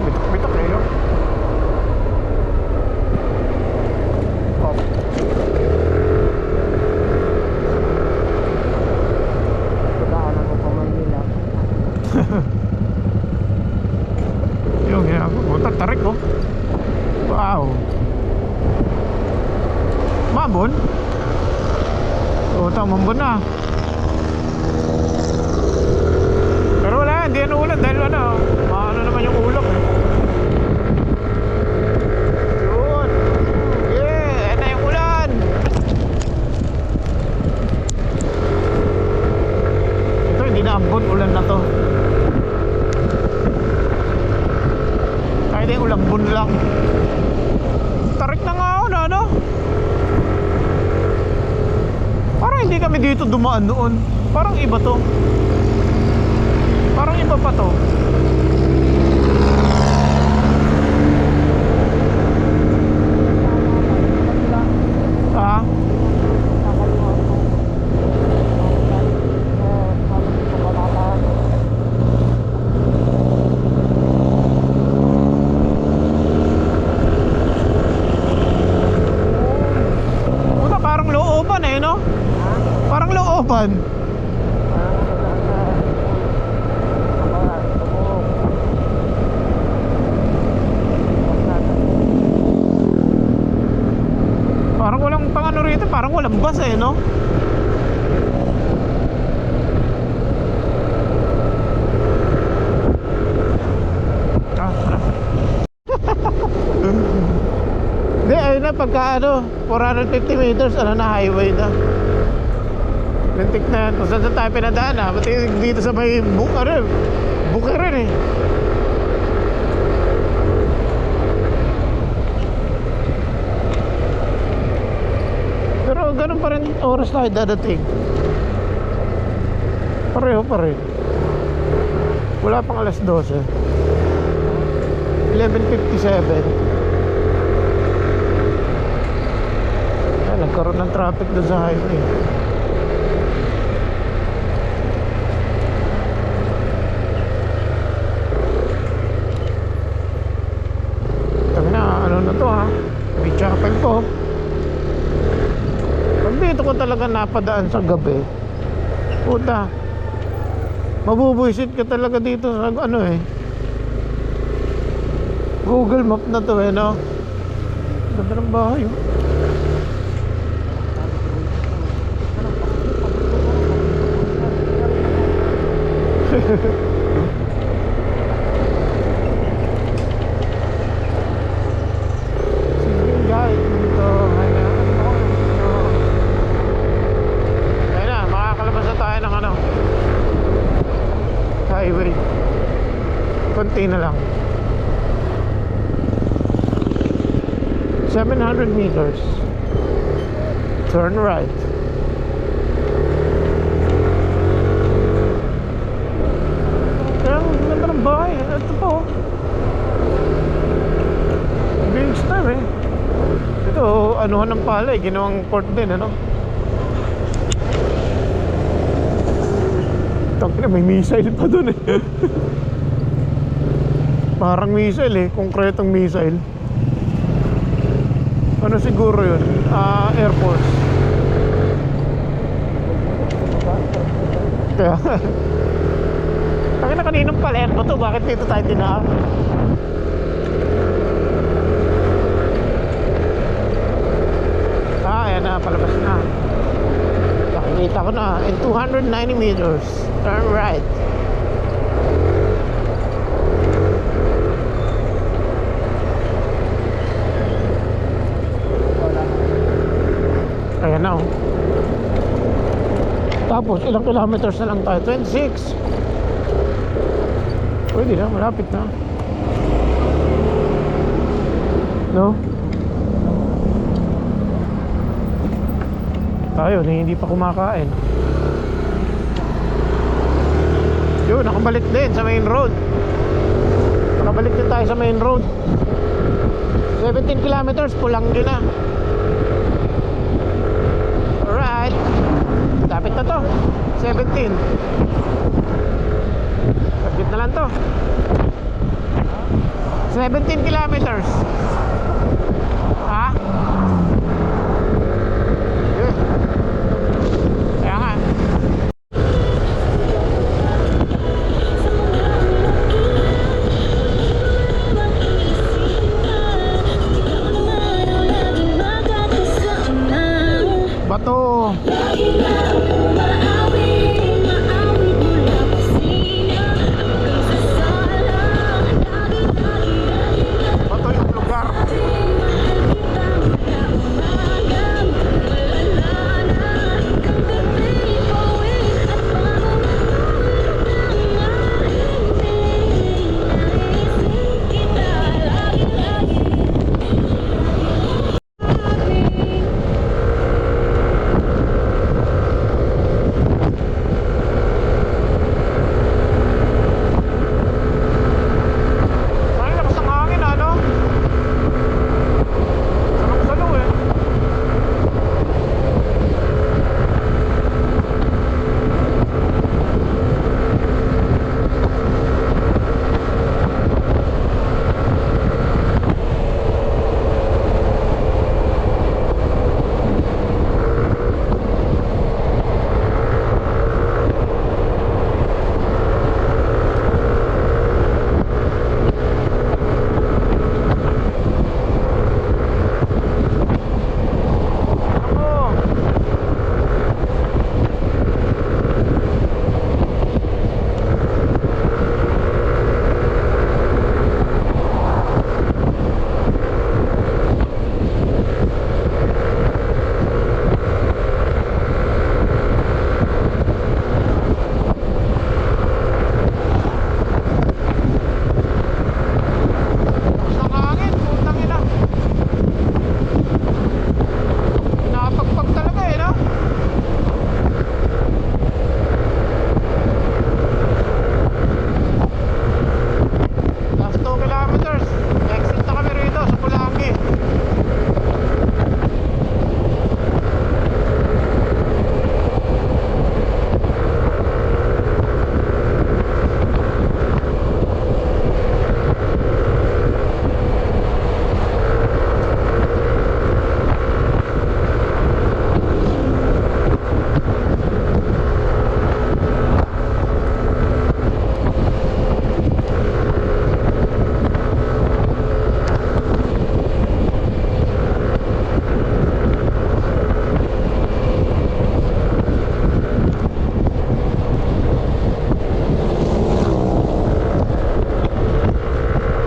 Bitak-bitak eh. Yung ginagawa. Tarik ko. Wow. Mambon? Mambon na. Pero wala, hindi yan ulan dahil maano naman yung ulap eh. Yun. Yeah, yan na yung ulan. Ito hindi na ambon, ulan na to. Kahit yung ulambon lang. Tarik na nga ako na ano. Parang hindi kami dito dumaan noon. Parang iba to. Parang iba pa to. Ah? Puta, parang looban eh, no? Parang looban. Parang walang pang ano rito, parang walang bus eh, no? Hindi, ayun na, pagka 450 meters, na, highway na. Lintik na yan, kung saan tayo pinadaan pati dito sa may Bukirin eh. Pero ganun pa rin oras tayo dadating. Pareho pa rin. Wala pang alas 12. 11:57. Nagkaroon ng traffic doon sa highway. Sabi na, ano na to may chapel ko. Pag dito ko talaga napadaan sa gabi, puta, mabubuisit ka talaga dito sa Google Map na to no? Ganda ng bahay sige guys, dito ayun na, makakalabas na tayo ng highway. Konti na lang, 700 meters, turn right. Bahay, ito po big time eh. Ito anuhan ng palay, ginawang court din Tangina, may missile pa dun eh. Parang missile konkretong missile. Ano siguro yun? Air Force. Kaya na kaninong Palermo to, bakit dito tayo dinaan? Ayan na, palabas na. Nakikita ko na. In 290 meters, turn right. Ayan na Tapos ilang kilometers na lang tayo? 26. Pwede na, malapit na. No? Tayo na hindi pa kumakain. Yun, nakabalik din sa main road. Nakabalik din tayo sa main road. 17 kilometers, pulang din na. Alright. Lapit na to. 17. Lapit na lang to. 17 kilometers. Ha? Kaya nga. Bato yung lugar. Ay, lakas ng hangin, ano? Salok-salo eh. Ako. Lakas ng hangin, putang ina. Nakapagpag talaga eh, no? Last 2 kilometers. Exit na kami rito sa Pulangi.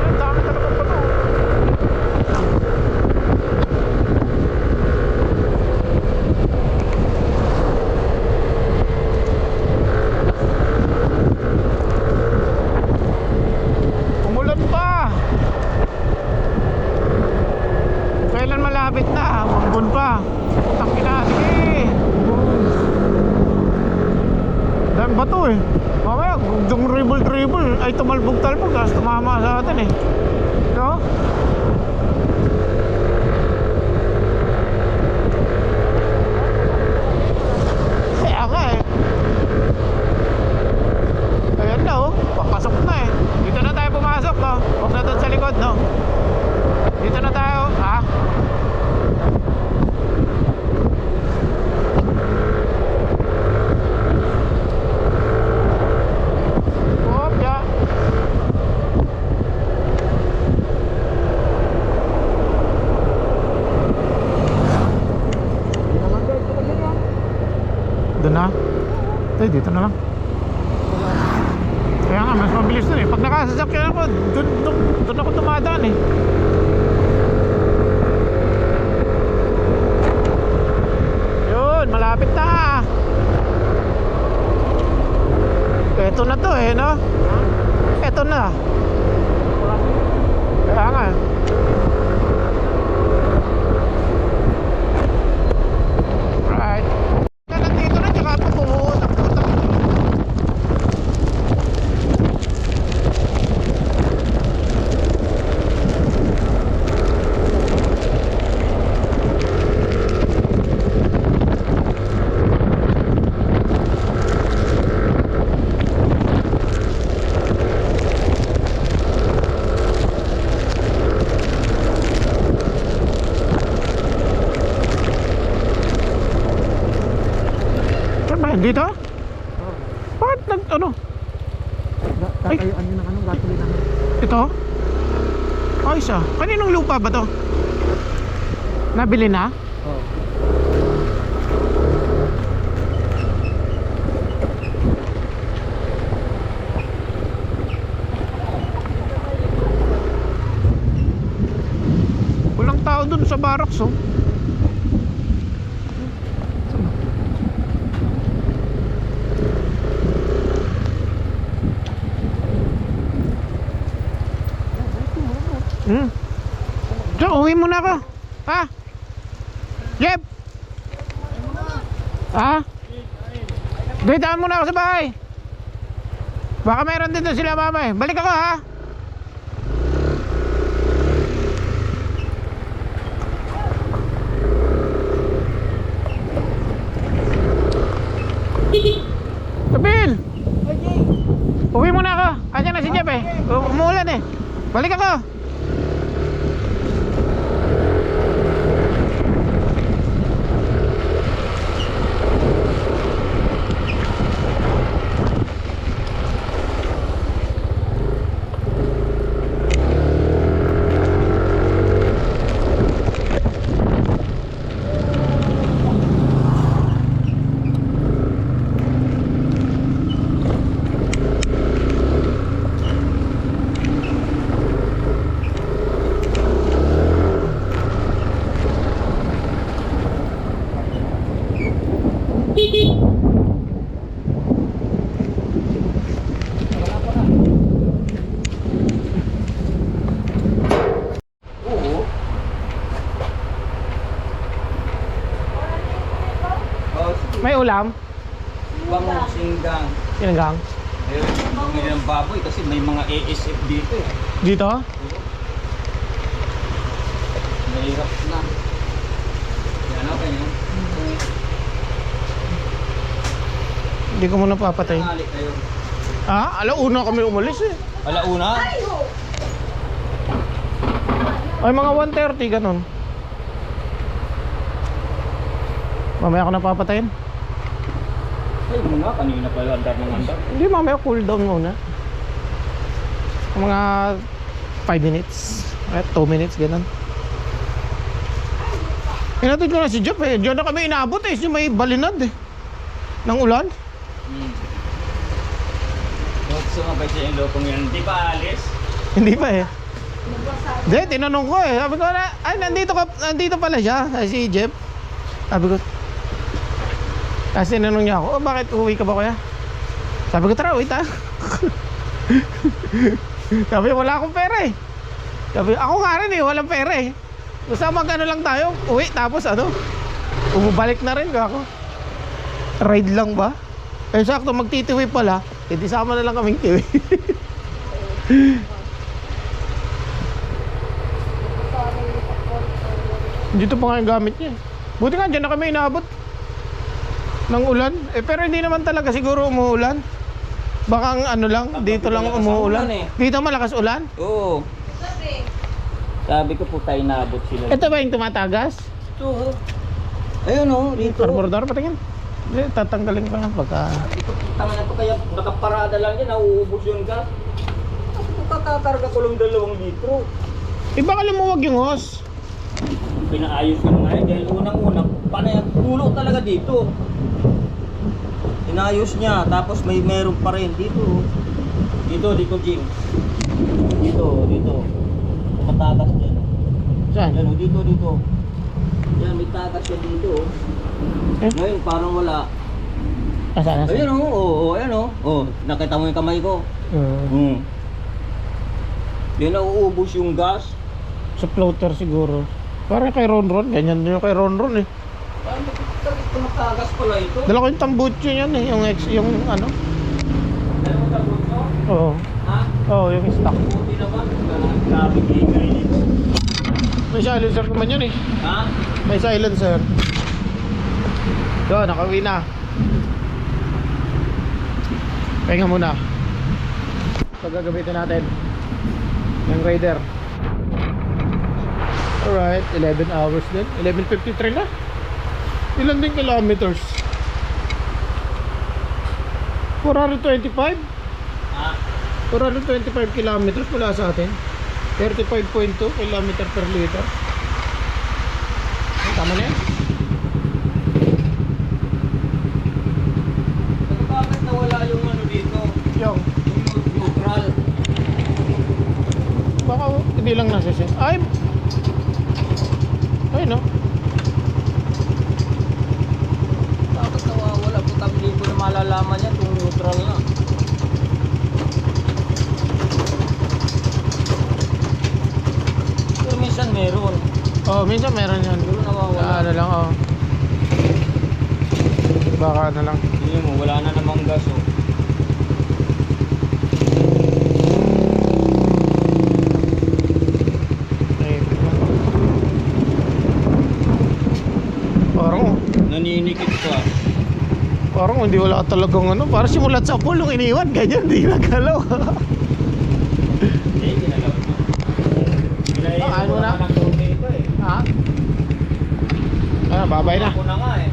Ang dami talaga pa to. Umulan pa. Kailan malapit na? Mambun pa. Tangina, sige. Dami bato eh. Mamaya, yung dribble ay tumalbog-talbog tapos tumama sa atin eh. No? Kaya nga eh. Ayan na oh, papasok na eh. Dito na tayo pumasok no. Huwag na doon sa likod no. Dito na tayo, ha? Kopya. Doon na? Ay, dito na lang. Kaya nga, mas mabilis dun eh. Pag nakasasakyan ako, doon ako tumadaan eh. Yun, malapit na. Eto na to eh, no? Eto na. Kaya nga. Right. Nandito na, tsaka ito pumuusap. Dito? Bakit ano? Tatayuan nyo ng anong gasolina. Ito? Ayos ah. Kaninong lupa ba to? Nabili na? Oo. tao dun sa barracks, oh. So, uwi muna ako. Ha? Jeb! Ha? Dito muna ako sa bahay. Baka meron dito sila mama eh. Balik ako ha. Kapil! Uwi muna ako. Andiyan na si Jeff eh. Umuulan eh. Balik ako. May ulam? Bang singgang. Sinigang? May ng baboy kasi may mga ASF dito eh. Dito? Mahirap na. Yan ako yun. Hindi ko muna papatay. Tanghali kayo. Ah, alauna kami umalis eh. Alauna? Ay, mga 1:30 ganun. Mamaya ko na papatayin. Ay muna, kanina pala andar ng andar. Hindi, mamaya cool down muna. Mga 5 minutes. 2 minutes, ganun. Inatid ko na si Jeff eh. Diyan na kami inaabot eh. Yung may balinad eh. Ng ulan. Huwag sumabay siya yung lokong yan. Di ba alis? Hindi pa eh. Hindi, tinanong ko eh. Sabi ko na, ay nandito pala siya. Si Jeff. Sabi ko, kasi tinanong niya ako, oh, bakit uwi ka ba kuya? Sabi ko, tara, uwi tayo. Sabi, wala akong pera eh. Sabi, ako nga rin eh, walang pera eh. Basta mag-ano lang tayo, uwi, tapos ano, umubalik na rin ako. Ride lang ba? Eh sakto, magtitiwi pala, hindi sama na lang kaming tiwi. Dito pa nga yung gamit niya eh. Buti nga, dyan na kami inaabot ng ulan. Eh pero hindi naman talaga siguro umuulan. Baka ang ano lang, dito lang umuulan. Dito malakas ulan? Oo. Sabi ko po tayo naabot sila. Ito ba yung tumatagas? Ito. Ayun o, dito. Carburetor, patingin. Hindi, tatanggalin pa nga pagka... Tama na to, kaya nakaparada lang yan, nauubos yung gas. Kakakarga ko lang 2 litro. Eh baka lumuwag yung hose. Pinaayos ko na ngayon dahil unang-unang panay pulo talaga dito. Inayos niya, tapos meron pa rin dito. Dito Jing. Dito. Matagas dyan. Saan? Yan dito. Yan, may tagas siya dito. Eh? Ngayon parang wala. Saan? Ayun ayan oh. Nakita mo yung kamay ko. Yan nauubos yung gas. Sa floater siguro. Parang kay Ronron, ganyan din yung kay Ronron eh. Parang tumatagas pala ito. Dala ko yung tambucho yan eh, yung ano. Alam mo tapos no? Oo. Ha? Oo, yung stock. Buti naman. Grabe ingay nito. May silencer naman yun eh. Ha? May silencer. So, nakauwi na. Pahinga muna. Ito gagamitin natin yung Raider. Alright, 11 hours din. 11:53 na. Ilan din kilometers? 425? Ha? 425 kilometers mula sa atin. 35.2 kilometer per liter. Tama na yan. Bakit nawala yung ano dito? Yung Neutral. baka hindi lang nasa ay no? Bakit nawawala po? Hindi ko na malalaman yan kung neutral na. Pero minsan meron. Oh, minsan meron yan. Pero nawawala. Ano lang, oh. Baka ano lang. Hindi mo, wala na namang gas oh. Ay, parang, Naninikit ka. parang hindi wala talagang ano. Parang simulat sa pool, nung iniwan, ganyan, di nagalaw. Eh, ginalaw na. Ah, ano na? Ng tubig ito eh. Ha? Ah, babay na. Ako na nga eh.